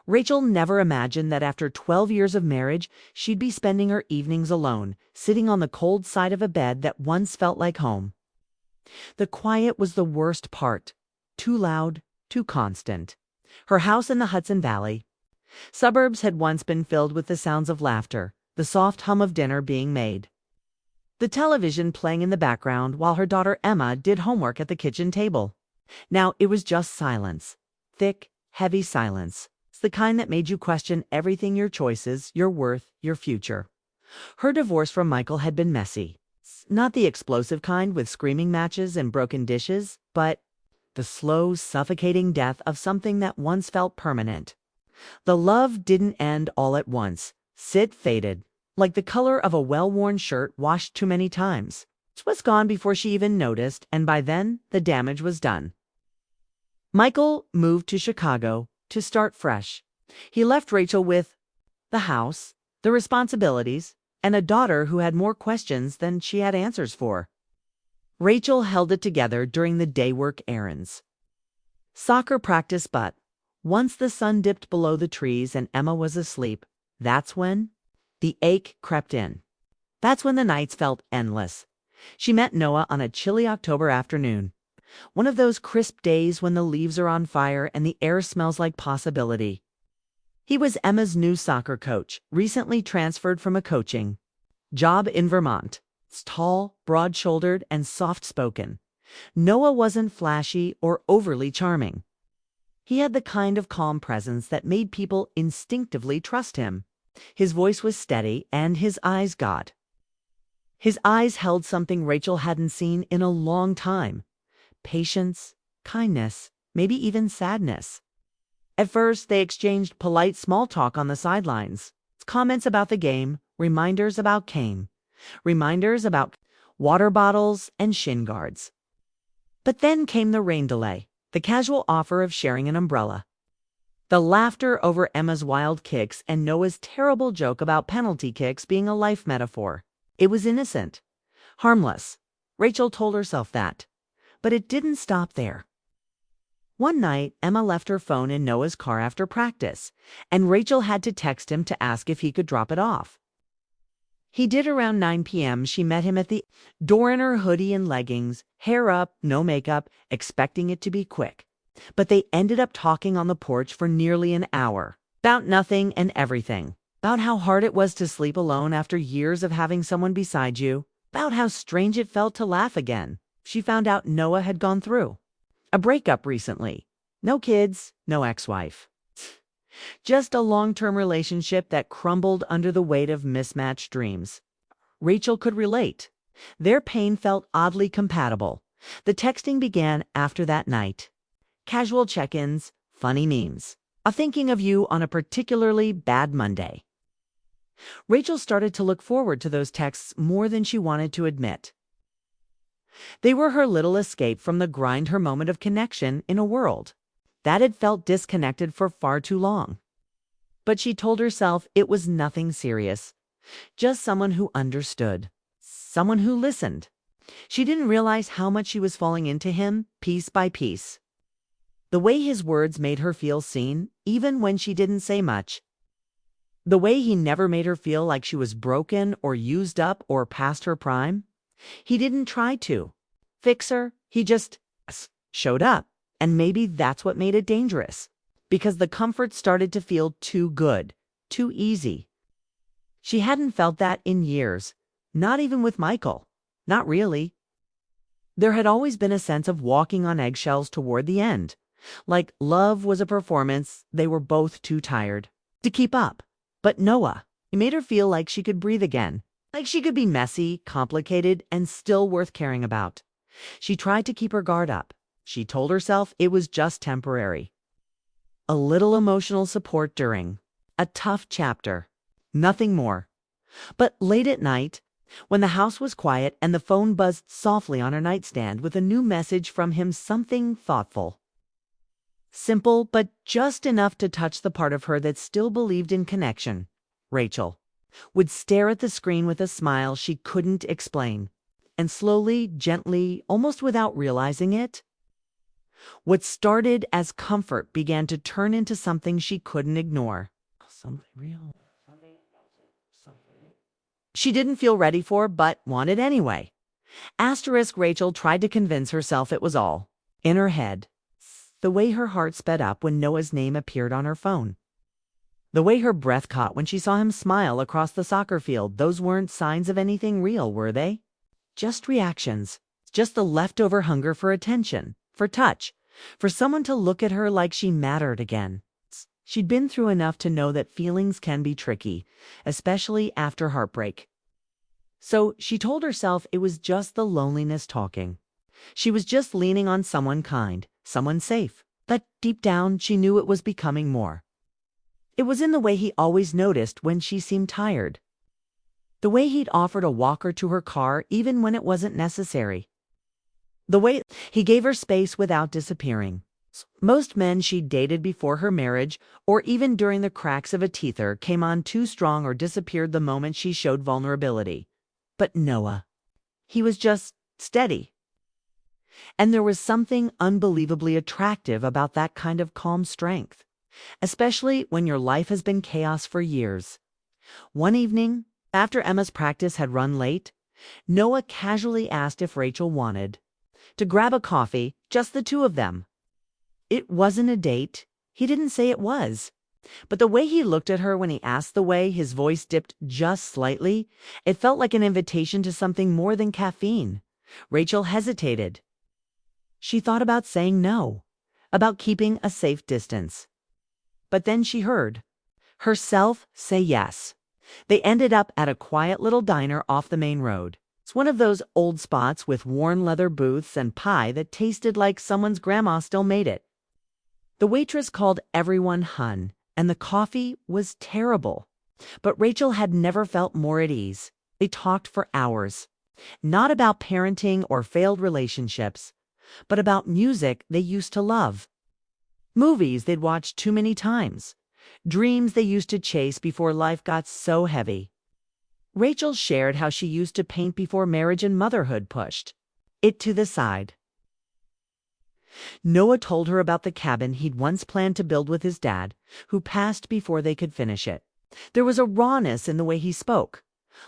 Rachel never imagined that after 12 years of marriage, she'd be spending her evenings alone, sitting on the cold side of a bed that once felt like home. The quiet was the worst part. Too loud, too constant. Her house in the Hudson Valley. Suburbs had once been filled with the sounds of laughter, the soft hum of dinner being made. The television playing in the background while her daughter Emma did homework at the kitchen table. Now it was just silence. Thick, heavy silence. It's the kind that made you question everything: your choices, your worth, your future. Her divorce from Michael had been messy. Not the explosive kind with screaming matches and broken dishes, but the slow, suffocating death of something that once felt permanent. The love didn't end all at once. It faded, like the color of a well-worn shirt washed too many times. It was gone before she even noticed, and by then, the damage was done. Michael moved to Chicago to start fresh. He left Rachel with the house, the responsibilities, and a daughter who had more questions than she had answers for. Rachel held it together during the day work errands. Soccer practice, but once the sun dipped below the trees and Emma was asleep, that's when the ache crept in. That's when the nights felt endless. She met Noah on a chilly October afternoon. One of those crisp days when the leaves are on fire and the air smells like possibility. He was Emma's new soccer coach, recently transferred from a coaching job in Vermont. Tall, broad-shouldered, and soft-spoken. Noah wasn't flashy or overly charming. He had the kind of calm presence that made people instinctively trust him. His voice was steady, and his eyes got. His eyes held something Rachel hadn't seen in a long time. Patience, kindness, maybe even sadness. At first, they exchanged polite small talk on the sidelines. Comments about the game, reminders about Kane. Reminders about water bottles and shin guards. But then came the rain delay, the casual offer of sharing an umbrella. The laughter over Emma's wild kicks and Noah's terrible joke about penalty kicks being a life metaphor. It was innocent, harmless. Rachel told herself that. But it didn't stop there. One night, Emma left her phone in Noah's car after practice, and Rachel had to text him to ask if he could drop it off. He did. Around 9 p.m., she met him at the door in her hoodie and leggings, hair up, no makeup, expecting it to be quick. But they ended up talking on the porch for nearly an hour. About nothing and everything. About how hard it was to sleep alone after years of having someone beside you. About how strange it felt to laugh again. She found out Noah had gone through a breakup recently. No kids, no ex-wife. Just a long-term relationship that crumbled under the weight of mismatched dreams. Rachel could relate. Their pain felt oddly compatible. The texting began after that night. Casual check-ins, funny memes. A thinking of you on a particularly bad Monday. Rachel started to look forward to those texts more than she wanted to admit. They were her little escape from the grind, her moment of connection in a world that had felt disconnected for far too long. But she told herself it was nothing serious. Just someone who understood. Someone who listened. She didn't realize how much she was falling into him, piece by piece. The way his words made her feel seen, even when she didn't say much. The way he never made her feel like she was broken or used up or past her prime. He didn't try to fix her. He just showed up. And maybe that's what made it dangerous. Because the comfort started to feel too good, too easy. She hadn't felt that in years. Not even with Michael. Not really. There had always been a sense of walking on eggshells toward the end. Like love was a performance they were both too tired to keep up. But Noah, he made her feel like she could breathe again. Like she could be messy, complicated, and still worth caring about. She tried to keep her guard up. She told herself it was just temporary. A little emotional support during a tough chapter. Nothing more. But late at night, when the house was quiet and the phone buzzed softly on her nightstand with a new message from him, something thoughtful. Simple, but just enough to touch the part of her that still believed in connection. Rachel would stare at the screen with a smile she couldn't explain. And slowly, gently, almost without realizing it, What started as comfort began to turn into something she couldn't ignore. Something real. She didn't feel ready for, but wanted anyway. Asterisk Rachel tried to convince herself it was all in her head. The way her heart sped up when Noah's name appeared on her phone. The way her breath caught when she saw him smile across the soccer field, those weren't signs of anything real, were they? Just reactions. Just the leftover hunger for attention, for touch, for someone to look at her like she mattered again. She'd been through enough to know that feelings can be tricky, especially after heartbreak. So she told herself it was just the loneliness talking. She was just leaning on someone kind, someone safe. But deep down, she knew it was becoming more. It was in the way he always noticed when she seemed tired. The way he'd offered a walker to her car even when it wasn't necessary. The way he gave her space without disappearing. Most men she'd dated before her marriage, or even during the cracks of a teether, came on too strong or disappeared the moment she showed vulnerability. But Noah, he was just steady. And there was something unbelievably attractive about that kind of calm strength, especially when your life has been chaos for years. One evening, after Emma's practice had run late, Noah casually asked if Rachel wanted to grab a coffee, just the two of them. It wasn't a date. He didn't say it was. But the way he looked at her when he asked, the way his voice dipped just slightly, it felt like an invitation to something more than caffeine. Rachel hesitated. She thought about saying no, about keeping a safe distance. But then she heard herself say yes. They ended up at a quiet little diner off the main road. It's one of those old spots with worn leather booths and pie that tasted like someone's grandma still made it. The waitress called everyone hun, and the coffee was terrible. But Rachel had never felt more at ease. They talked for hours. Not about parenting or failed relationships, but about music they used to love. Movies they'd watched too many times. Dreams they used to chase before life got so heavy. Rachel shared how she used to paint before marriage and motherhood pushed it to the side. Noah told her about the cabin he'd once planned to build with his dad, who passed before they could finish it. There was a rawness in the way he spoke,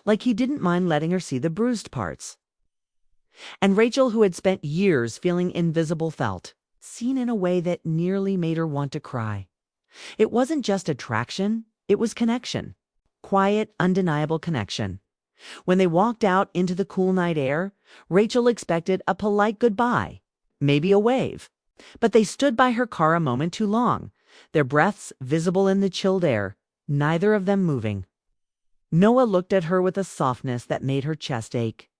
like he didn't mind letting her see the bruised parts. And Rachel, who had spent years feeling invisible, felt seen in a way that nearly made her want to cry. It wasn't just attraction, it was connection. Quiet, undeniable connection. When they walked out into the cool night air, Rachel expected a polite goodbye. Maybe a wave. But they stood by her car a moment too long, their breaths visible in the chilled air, neither of them moving. Noah looked at her with a softness that made her chest ache.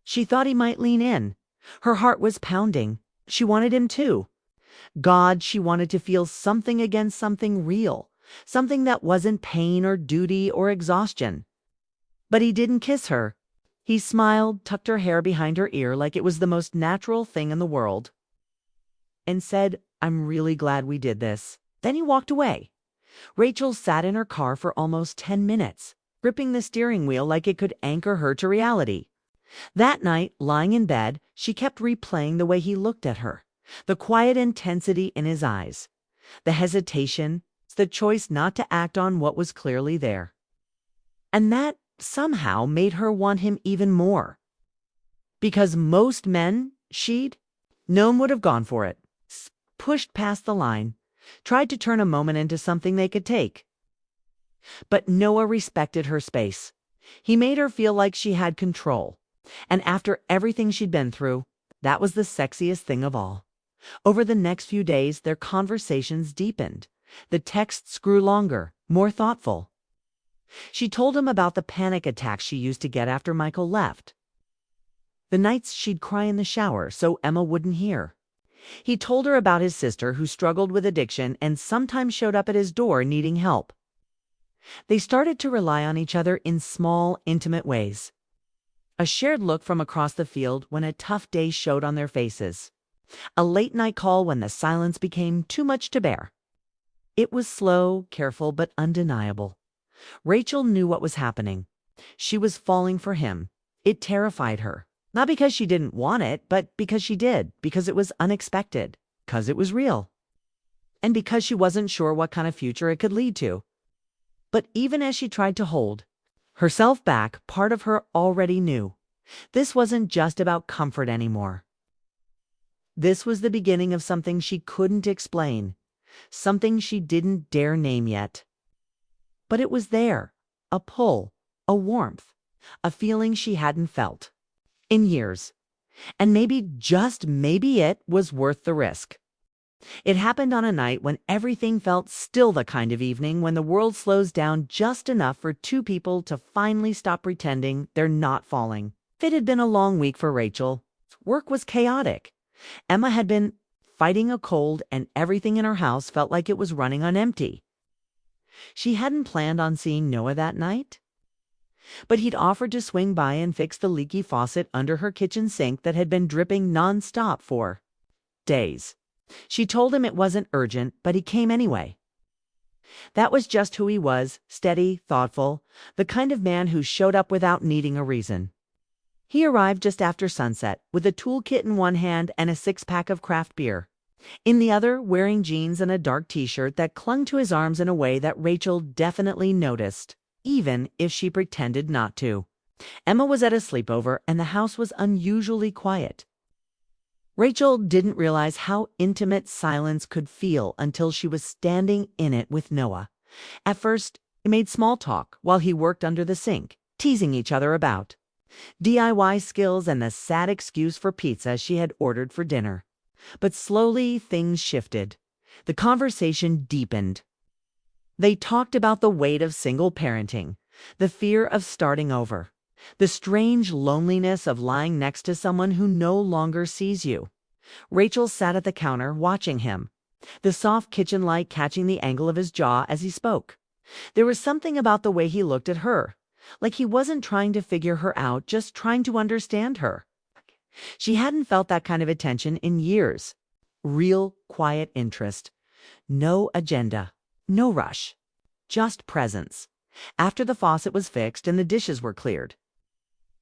She thought he might lean in. Her heart was pounding. She wanted him too. God, she wanted to feel something against something real, something that wasn't pain or duty or exhaustion. But he didn't kiss her. He smiled, tucked her hair behind her ear like it was the most natural thing in the world, and said, "I'm really glad we did this." Then he walked away. Rachel sat in her car for almost 10 minutes, gripping the steering wheel like it could anchor her to reality. That night, lying in bed, she kept replaying the way he looked at her, the quiet intensity in his eyes, the hesitation, the choice not to act on what was clearly there. And that somehow made her want him even more. Because most men she'd known would have gone for it, pushed past the line, tried to turn a moment into something they could take. But Noah respected her space. He made her feel like she had control. And after everything she'd been through, that was the sexiest thing of all. Over the next few days, their conversations deepened. The texts grew longer, more thoughtful. She told him about the panic attacks she used to get after Michael left. The nights she'd cry in the shower so Emma wouldn't hear. He told her about his sister who struggled with addiction and sometimes showed up at his door needing help. They started to rely on each other in small, intimate ways. A shared look from across the field when a tough day showed on their faces. A late-night call when the silence became too much to bear. It was slow, careful, but undeniable. Rachel knew what was happening. She was falling for him. It terrified her. Not because she didn't want it, but because she did, because it was unexpected. 'Cause it was real. And because she wasn't sure what kind of future it could lead to. But even as she tried to hold herself back, part of her already knew this wasn't just about comfort anymore. This was the beginning of something she couldn't explain, something she didn't dare name yet. But it was there, a pull, a warmth, a feeling she hadn't felt in years. And maybe, just maybe, it was worth the risk. It happened on a night when everything felt still, the kind of evening when the world slows down just enough for two people to finally stop pretending they're not falling. It had been a long week for Rachel. Work was chaotic. Emma had been fighting a cold, and everything in her house felt like it was running on empty. She hadn't planned on seeing Noah that night, but he'd offered to swing by and fix the leaky faucet under her kitchen sink that had been dripping nonstop for days. She told him it wasn't urgent, but he came anyway. That was just who he was, steady, thoughtful, the kind of man who showed up without needing a reason. He arrived just after sunset, with a toolkit in one hand and a six-pack of craft beer in the other, wearing jeans and a dark t-shirt that clung to his arms in a way that Rachel definitely noticed, even if she pretended not to. Emma was at a sleepover, and the house was unusually quiet. Rachel didn't realize how intimate silence could feel until she was standing in it with Noah. At first, they made small talk while he worked under the sink, teasing each other about DIY skills and the sad excuse for pizza she had ordered for dinner. But slowly things shifted. The conversation deepened. They talked about the weight of single parenting, the fear of starting over, the strange loneliness of lying next to someone who no longer sees you. Rachel sat at the counter watching him, the soft kitchen light catching the angle of his jaw as he spoke. There was something about the way he looked at her, like he wasn't trying to figure her out, just trying to understand her. She hadn't felt that kind of attention in years. Real, quiet interest. No agenda. No rush. Just presence. After the faucet was fixed and the dishes were cleared,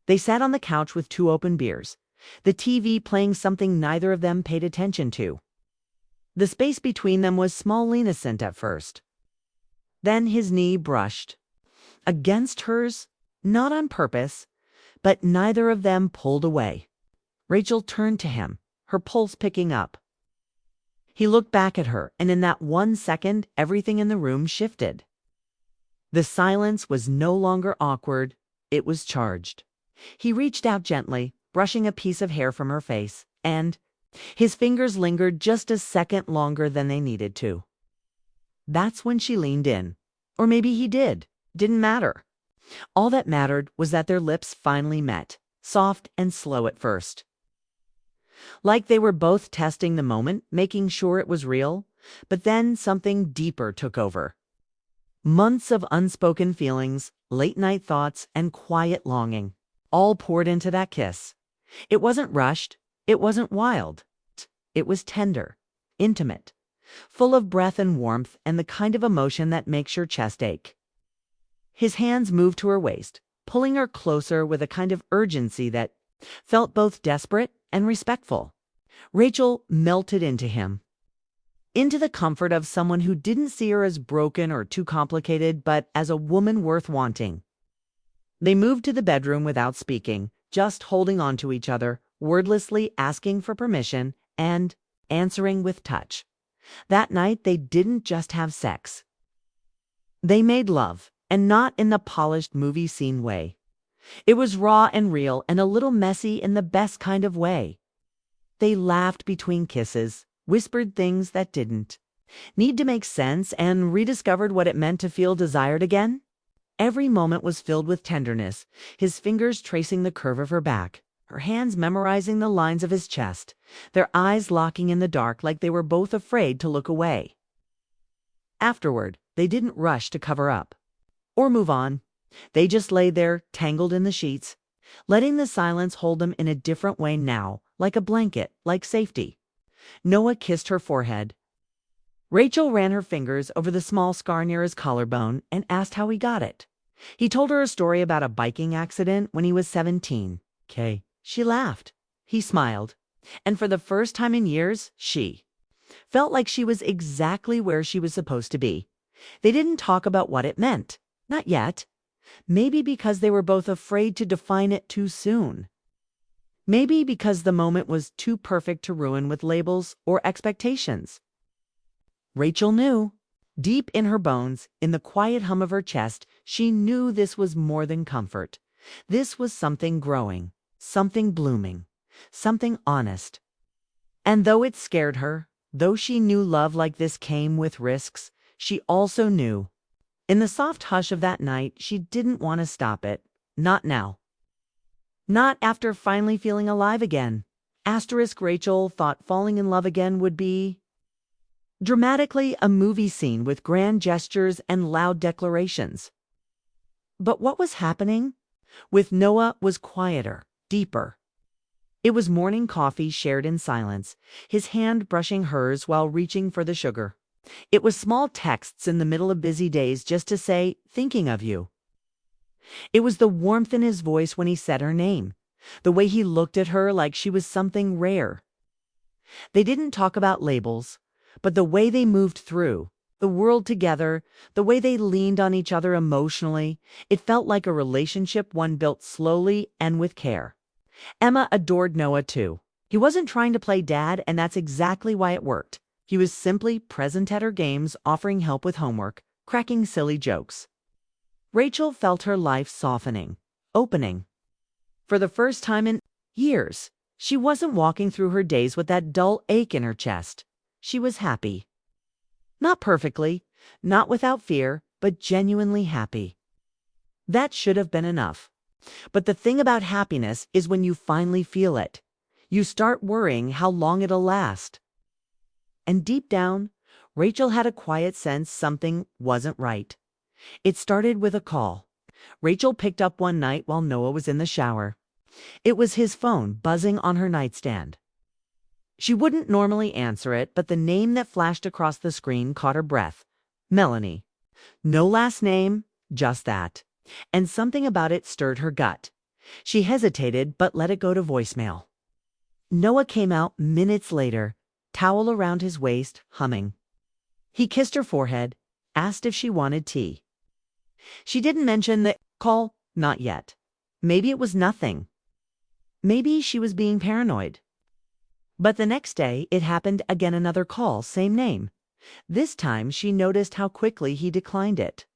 they sat on the couch with two open beers, the TV playing something neither of them paid attention to. The space between them was small, innocent at first. Then his knee brushed against hers, not on purpose, but neither of them pulled away. Rachel turned to him, her pulse picking up. He looked back at her, and in that 1 second, everything in the room shifted. The silence was no longer awkward, it was charged. He reached out gently, brushing a piece of hair from her face, and his fingers lingered just a second longer than they needed to. That's when she leaned in. Or maybe he did. Didn't matter. All that mattered was that their lips finally met, soft and slow at first. Like they were both testing the moment, making sure it was real, but then something deeper took over. Months of unspoken feelings, late-night thoughts, and quiet longing, all poured into that kiss. It wasn't rushed, it wasn't wild. It was tender, intimate, full of breath and warmth and the kind of emotion that makes your chest ache. His hands moved to her waist, pulling her closer with a kind of urgency that felt both desperate and respectful. Rachel melted into him, into the comfort of someone who didn't see her as broken or too complicated, but as a woman worth wanting. They moved to the bedroom without speaking, just holding on to each other, wordlessly asking for permission and answering with touch. That night, they didn't just have sex. They made love, and not in the polished movie scene way. It was raw and real and a little messy in the best kind of way. They laughed between kisses, whispered things that didn't need to make sense, and rediscovered what it meant to feel desired again. Every moment was filled with tenderness, his fingers tracing the curve of her back, her hands memorizing the lines of his chest, their eyes locking in the dark like they were both afraid to look away. Afterward, they didn't rush to cover up or move on. They just lay there, tangled in the sheets, letting the silence hold them in a different way now, like a blanket, like safety. Noah kissed her forehead. Rachel ran her fingers over the small scar near his collarbone and asked how he got it. He told her a story about a biking accident when he was 17. She laughed. He smiled. And for the first time in years, she Felt like she was exactly where she was supposed to be. They didn't talk about what it meant. Not yet. Maybe because they were both afraid to define it too soon. Maybe because the moment was too perfect to ruin with labels or expectations. Rachel knew. Deep in her bones, in the quiet hum of her chest, she knew this was more than comfort. This was something growing, something blooming, something honest. And though it scared her, though she knew love like this came with risks, she also knew. In the soft hush of that night, she didn't want to stop it. Not now. Not after finally feeling alive again. Rachel thought falling in love again would be dramatically a movie scene with grand gestures and loud declarations. But what was happening with Noah was quieter, deeper. It was morning coffee shared in silence, his hand brushing hers while reaching for the sugar. It was small texts in the middle of busy days just to say, thinking of you. It was the warmth in his voice when he said her name, the way he looked at her like she was something rare. They didn't talk about labels, but the way they moved through the world together, the way they leaned on each other emotionally, it felt like a relationship one built slowly and with care. Emma adored Noah too. He wasn't trying to play dad, and that's exactly why it worked. He was simply present at her games, offering help with homework, cracking silly jokes. Rachel felt her life softening, opening. For the first time in years, she wasn't walking through her days with that dull ache in her chest. She was happy. Not perfectly, not without fear, but genuinely happy. That should have been enough. But the thing about happiness is when you finally feel it, you start worrying how long it'll last. And deep down, Rachel had a quiet sense something wasn't right. It started with a call. Rachel picked up one night while Noah was in the shower. It was his phone buzzing on her nightstand. She wouldn't normally answer it, but the name that flashed across the screen caught her breath. Melanie. No last name, just that. And something about it stirred her gut. She hesitated, but let it go to voicemail. Noah came out minutes later, towel around his waist, humming. He kissed her forehead, asked if she wanted tea. She didn't mention the call, not yet. Maybe it was nothing. Maybe she was being paranoid. But the next day, it happened again, another call, same name. This time, she noticed how quickly he declined it.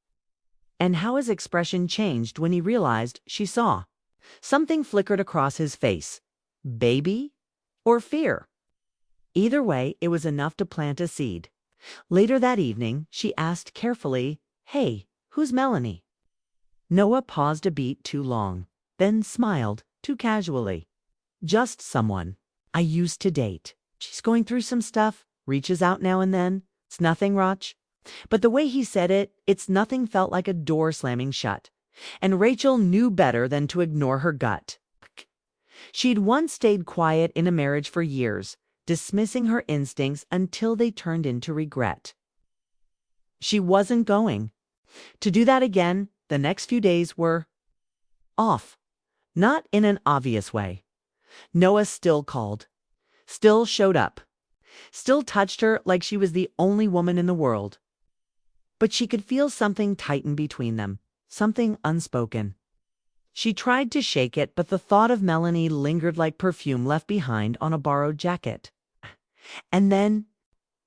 And how his expression changed when he realized she saw. Something flickered across his face. Baby? Or fear? Either way, it was enough to plant a seed. Later that evening, she asked carefully, "Hey, who's Melanie?" Noah paused a beat too long, then smiled too casually. "Just someone I used to date. She's going through some stuff, reaches out now and then. It's nothing, Roch." But the way he said it, "it's nothing," felt like a door slamming shut. And Rachel knew better than to ignore her gut. She'd once stayed quiet in a marriage for years, dismissing her instincts until they turned into regret. She wasn't going to do that again. The next few days were off. Not in an obvious way. Noah still called, still showed up, still touched her like she was the only woman in the world. But she could feel something tighten between them, something unspoken. She tried to shake it, but the thought of Melanie lingered like perfume left behind on a borrowed jacket. And then,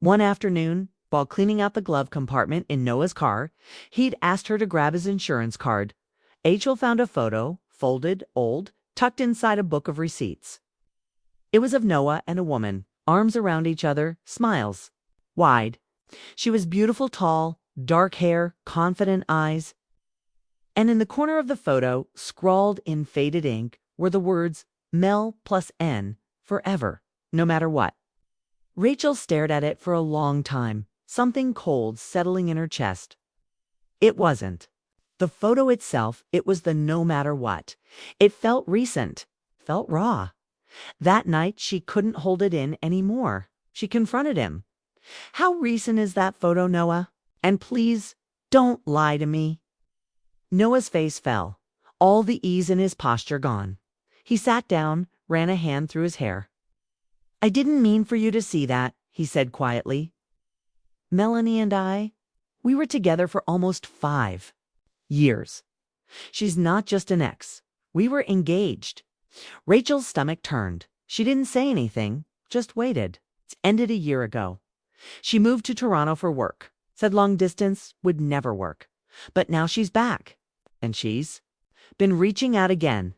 one afternoon, while cleaning out the glove compartment in Noah's car, he'd asked her to grab his insurance card. Rachel found a photo, folded, old, tucked inside a book of receipts. It was of Noah and a woman, arms around each other, smiles wide. She was beautiful, tall, dark hair, confident eyes. And in the corner of the photo, scrawled in faded ink, were the words Mel plus N, forever, no matter what. Rachel stared at it for a long time, something cold settling in her chest. It wasn't the photo itself, it was the no matter what. It felt recent, felt raw. That night, she couldn't hold it in anymore. She confronted him. "How recent is that photo, Noah? And please, don't lie to me." Noah's face fell, all the ease in his posture gone. He sat down, ran a hand through his hair. "I didn't mean for you to see that," he said quietly. Melanie and I, we were together for almost 5 years. She's not just an ex. We were engaged. Rachel's stomach turned. She didn't say anything, just waited. It ended a year ago. She moved to Toronto for work, said long distance would never work. But now she's back, and she's been reaching out again.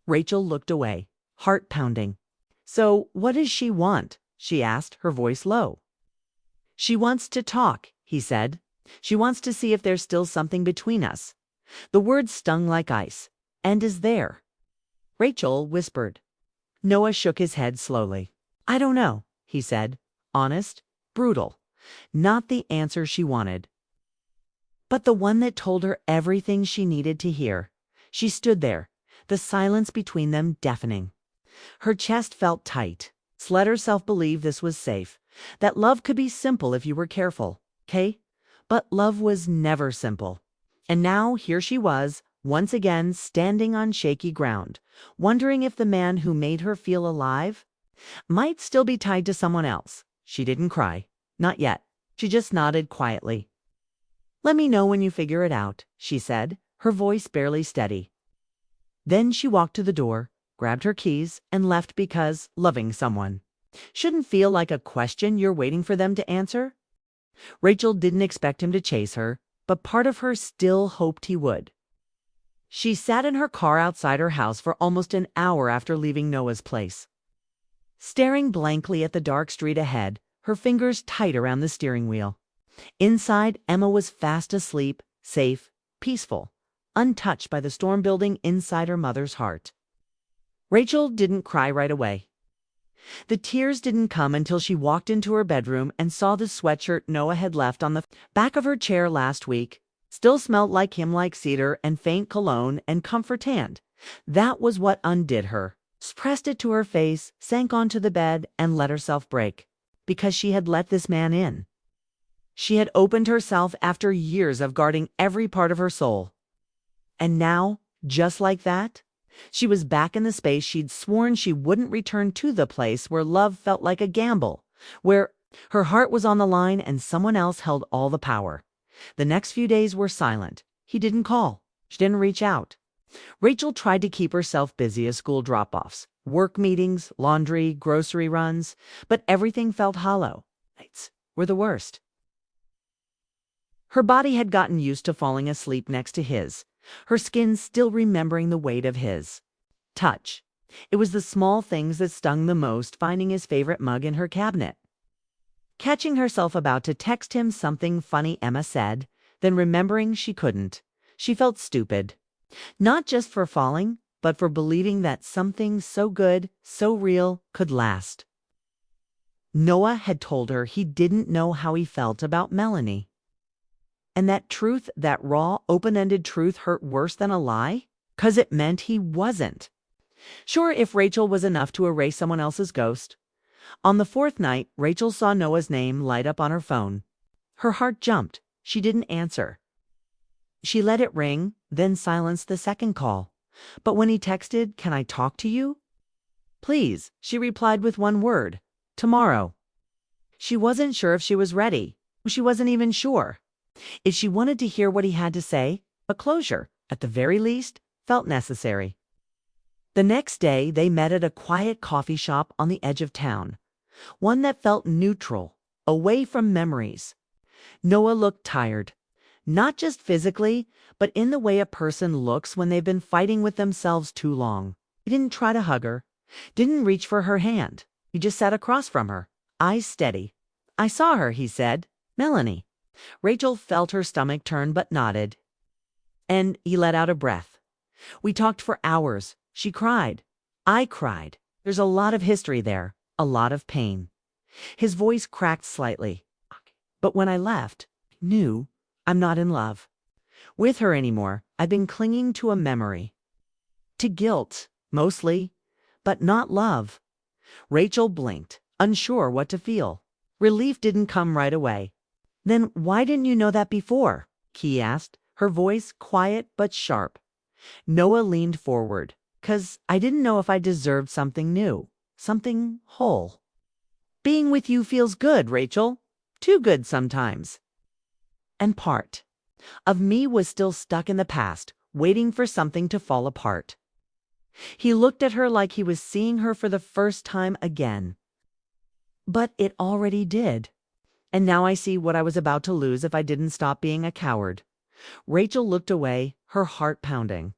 Rachel looked away, heart pounding. So what does she want? She asked, her voice low. She wants to talk, he said. She wants to see if there's still something between us. The words stung like ice. And is there? Rachel whispered. Noah shook his head slowly. I don't know, he said. Honest, brutal. Not the answer she wanted, but the one that told her everything she needed to hear. She stood there, the silence between them deafening. Her chest felt tight. Let herself believe this was safe, that love could be simple if you were careful, okay? But love was never simple. And now here she was, once again standing on shaky ground, wondering if the man who made her feel alive might still be tied to someone else. She didn't cry. Not yet. She just nodded quietly. Let me know when you figure it out, she said, her voice barely steady. Then she walked to the door, grabbed her keys, and left because loving someone shouldn't feel like a question you're waiting for them to answer. Rachel didn't expect him to chase her, but part of her still hoped he would. She sat in her car outside her house for almost an hour after leaving Noah's place, staring blankly at the dark street ahead, her fingers tight around the steering wheel. Inside, Emma was fast asleep, safe, peaceful, untouched by the storm building inside her mother's heart. Rachel didn't cry right away. The tears didn't come until she walked into her bedroom and saw the sweatshirt Noah had left on the back of her chair last week. Still smelled like him, like cedar and faint cologne and comfort hand. That was what undid her. Pressed it to her face, sank onto the bed, and let herself break. Because she had let this man in. She had opened herself after years of guarding every part of her soul. And now, just like that, she was back in the space she'd sworn she wouldn't return to, the place where love felt like a gamble, where her heart was on the line and someone else held all the power. The next few days were silent. He didn't call. She didn't reach out. Rachel tried to keep herself busy as school drop-offs, work meetings, laundry, grocery runs, but everything felt hollow. Nights were the worst. Her body had gotten used to falling asleep next to his, her skin still remembering the weight of his touch. It was the small things that stung the most, finding his favorite mug in her cabinet, catching herself about to text him something funny Emma said, then remembering she couldn't. She felt stupid. Not just for falling, but for believing that something so good, so real, could last. Noah had told her he didn't know how he felt about Melanie. And that truth, that raw, open-ended truth, hurt worse than a lie, 'cause it meant he wasn't. Sure, if Rachel was enough to erase someone else's ghost. On the 4th night, Rachel saw Noah's name light up on her phone. Her heart jumped. She didn't answer. She let it ring, then silenced the second call. But when he texted, "Can I talk to you?" "Please," she replied with one word. "Tomorrow." She wasn't sure if she was ready. She wasn't even sure if she wanted to hear what he had to say, but closure, at the very least, felt necessary. The next day, they met at a quiet coffee shop on the edge of town, one that felt neutral, away from memories. Noah looked tired, not just physically, but in the way a person looks when they've been fighting with themselves too long. He didn't try to hug her, didn't reach for her hand. He just sat across from her, eyes steady. "I saw her," he said. "Melanie." Rachel felt her stomach turn but nodded. And he let out a breath. "We talked for hours. She cried. I cried. There's a lot of history there, a lot of pain." His voice cracked slightly. "But when I left, I knew I'm not in love with her anymore. I've been clinging to a memory. To guilt, mostly, but not love." Rachel blinked, unsure what to feel. Relief didn't come right away. "Then why didn't you know that before?" he asked, her voice quiet but sharp. Noah leaned forward. "'Cause I didn't know if I deserved something new, something whole." Being with you feels good, Rachel. Too good sometimes. And part of me was still stuck in the past, waiting for something to fall apart. He looked at her like he was seeing her for the first time again. But it already did. And now I see what I was about to lose if I didn't stop being a coward. Rachel looked away, her heart pounding.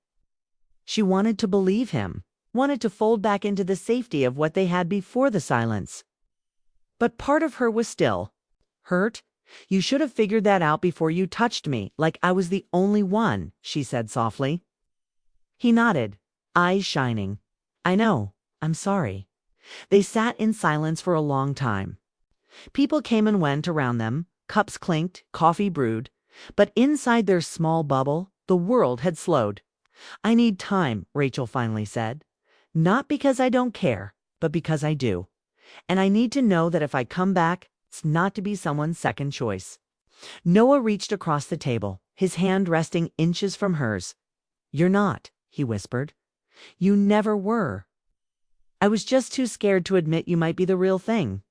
She wanted to believe him, wanted to fold back into the safety of what they had before the silence. But part of her was still hurt. You should have figured that out before you touched me, like I was the only one, she said softly. He nodded, eyes shining. I know, I'm sorry. They sat in silence for a long time. People came and went around them, cups clinked, coffee brewed, but inside their small bubble, the world had slowed. I need time, Rachel finally said. Not because I don't care, but because I do. And I need to know that if I come back, it's not to be someone's second choice. Noah reached across the table, his hand resting inches from hers. You're not, he whispered. You never were. I was just too scared to admit you might be the real thing.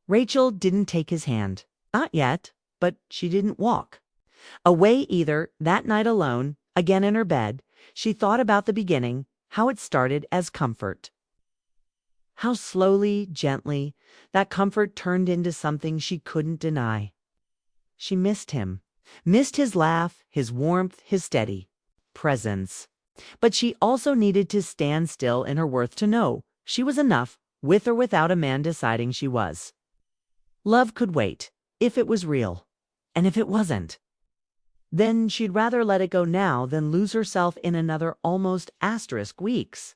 Rachel didn't take his hand. Not yet, but she didn't walk away either. That night alone, again in her bed, she thought about the beginning, how it started as comfort. How slowly, gently, that comfort turned into something she couldn't deny. She missed him, missed his laugh, his warmth, his steady presence. But she also needed to stand still in her worth to know she was enough, with or without a man deciding she was. Love could wait, if it was real. And if it wasn't, then she'd rather let it go now than lose herself in another almost asterisk weeks.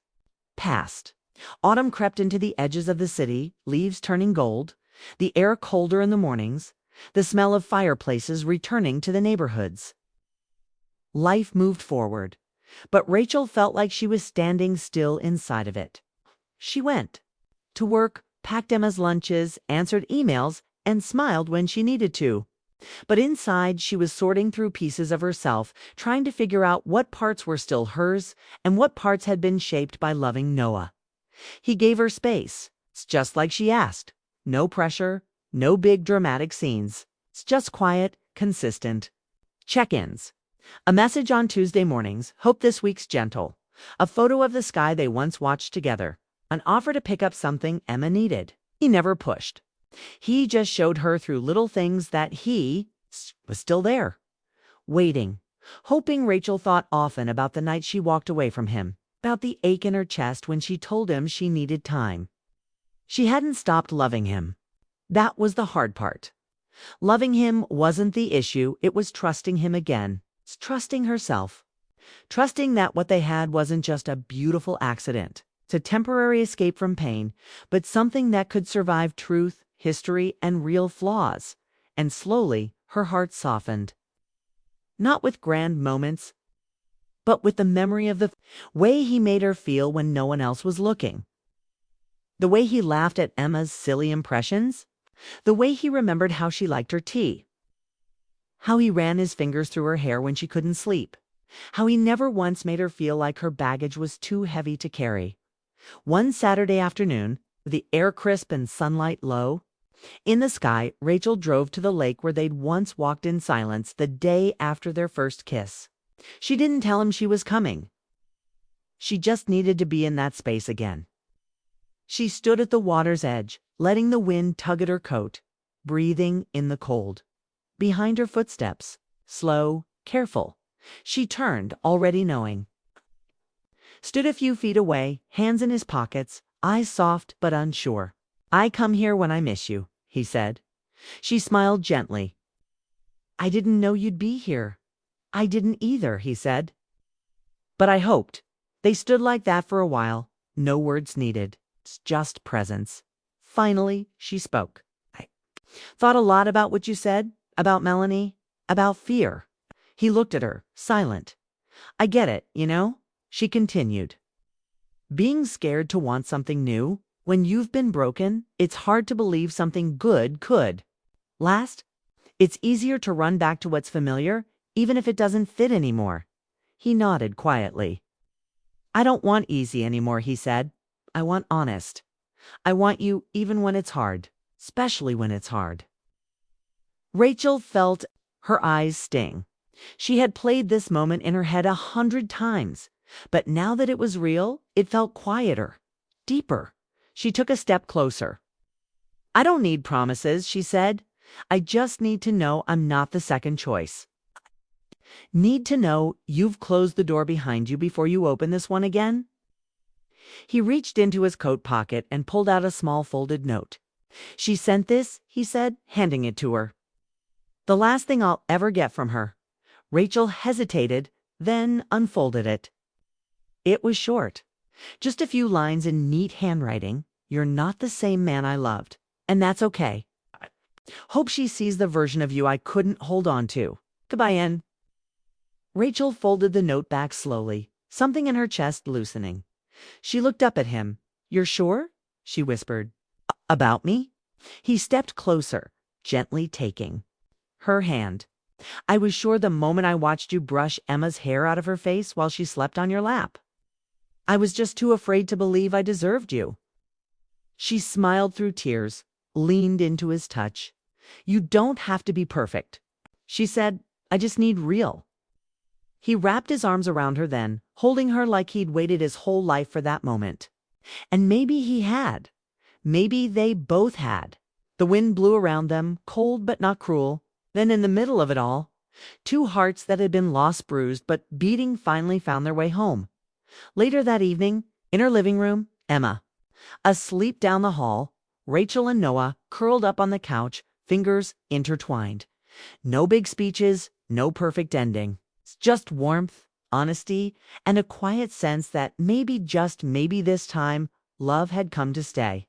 Passed. Autumn crept into the edges of the city, leaves turning gold, the air colder in the mornings, the smell of fireplaces returning to the neighborhoods. Life moved forward, but Rachel felt like she was standing still inside of it. She went to work, packed Emma's lunches, answered emails, and smiled when she needed to. But inside, she was sorting through pieces of herself, trying to figure out what parts were still hers and what parts had been shaped by loving Noah. He gave her space. It's just like she asked. No pressure, no big dramatic scenes. It's just quiet, consistent. Check-ins. A message on Tuesday mornings, hope this week's gentle. A photo of the sky they once watched together. An offer to pick up something Emma needed. He never pushed. He just showed her through little things that he was still there, waiting, hoping. Rachel thought often about the night she walked away from him, about the ache in her chest when she told him she needed time. She hadn't stopped loving him. That was the hard part. Loving him wasn't the issue, it was trusting him again, trusting herself, trusting that what they had wasn't just a beautiful accident. It's a temporary escape from pain, but something that could survive truth, history, and real flaws. And slowly, her heart softened. Not with grand moments, but with the memory of the way he made her feel when no one else was looking. The way he laughed at Emma's silly impressions. The way he remembered how she liked her tea. How he ran his fingers through her hair when she couldn't sleep. How he never once made her feel like her baggage was too heavy to carry. One Saturday afternoon, with the air crisp and sunlight low, in the sky, Rachel drove to the lake where they'd once walked in silence the day after their first kiss. She didn't tell him she was coming. She just needed to be in that space again. She stood at the water's edge, letting the wind tug at her coat, breathing in the cold. Behind her footsteps, slow, careful, she turned, already knowing. Stood a few feet away, hands in his pockets, eyes soft but unsure. I come here when I miss you, he said. She smiled gently. I didn't know you'd be here. I didn't either, he said. But I hoped. They stood like that for a while, no words needed, just presence. Finally, she spoke. I thought a lot about what you said, about Melanie, about fear. He looked at her, silent. I get it, you know, she continued. Being scared to want something new, when you've been broken, it's hard to believe something good could last. It's easier to run back to what's familiar, even if it doesn't fit anymore. He nodded quietly. I don't want easy anymore, he said. I want honest. I want you even when it's hard, especially when it's hard. Rachel felt her eyes sting. She had played this moment in her head 100 times, but now that it was real, it felt quieter, deeper. She took a step closer. I don't need promises, she said. I just need to know I'm not the second choice. Need to know you've closed the door behind you before you open this one again? He reached into his coat pocket and pulled out a small folded note. She sent this, he said, handing it to her. The last thing I'll ever get from her. Rachel hesitated, then unfolded it. It was short. Just a few lines in neat handwriting. You're not the same man I loved, and that's okay. Hope she sees the version of you I couldn't hold on to. Goodbye, Ann. Rachel folded the note back slowly, something in her chest loosening. She looked up at him. You're sure? She whispered. About me? He stepped closer, gently taking her hand. I was sure the moment I watched you brush Emma's hair out of her face while she slept on your lap. I was just too afraid to believe I deserved you. She smiled through tears, leaned into his touch. You don't have to be perfect, she said. I just need real. He wrapped his arms around her then, holding her like he'd waited his whole life for that moment. And maybe he had. Maybe they both had. The wind blew around them, cold but not cruel. Then in the middle of it all, two hearts that had been lost bruised but beating finally found their way home. Later that evening, in her living room, Emma, asleep down the hall, Rachel and Noah curled up on the couch, fingers intertwined. No big speeches, no perfect ending. Just warmth, honesty, and a quiet sense that maybe, just maybe this time, love had come to stay.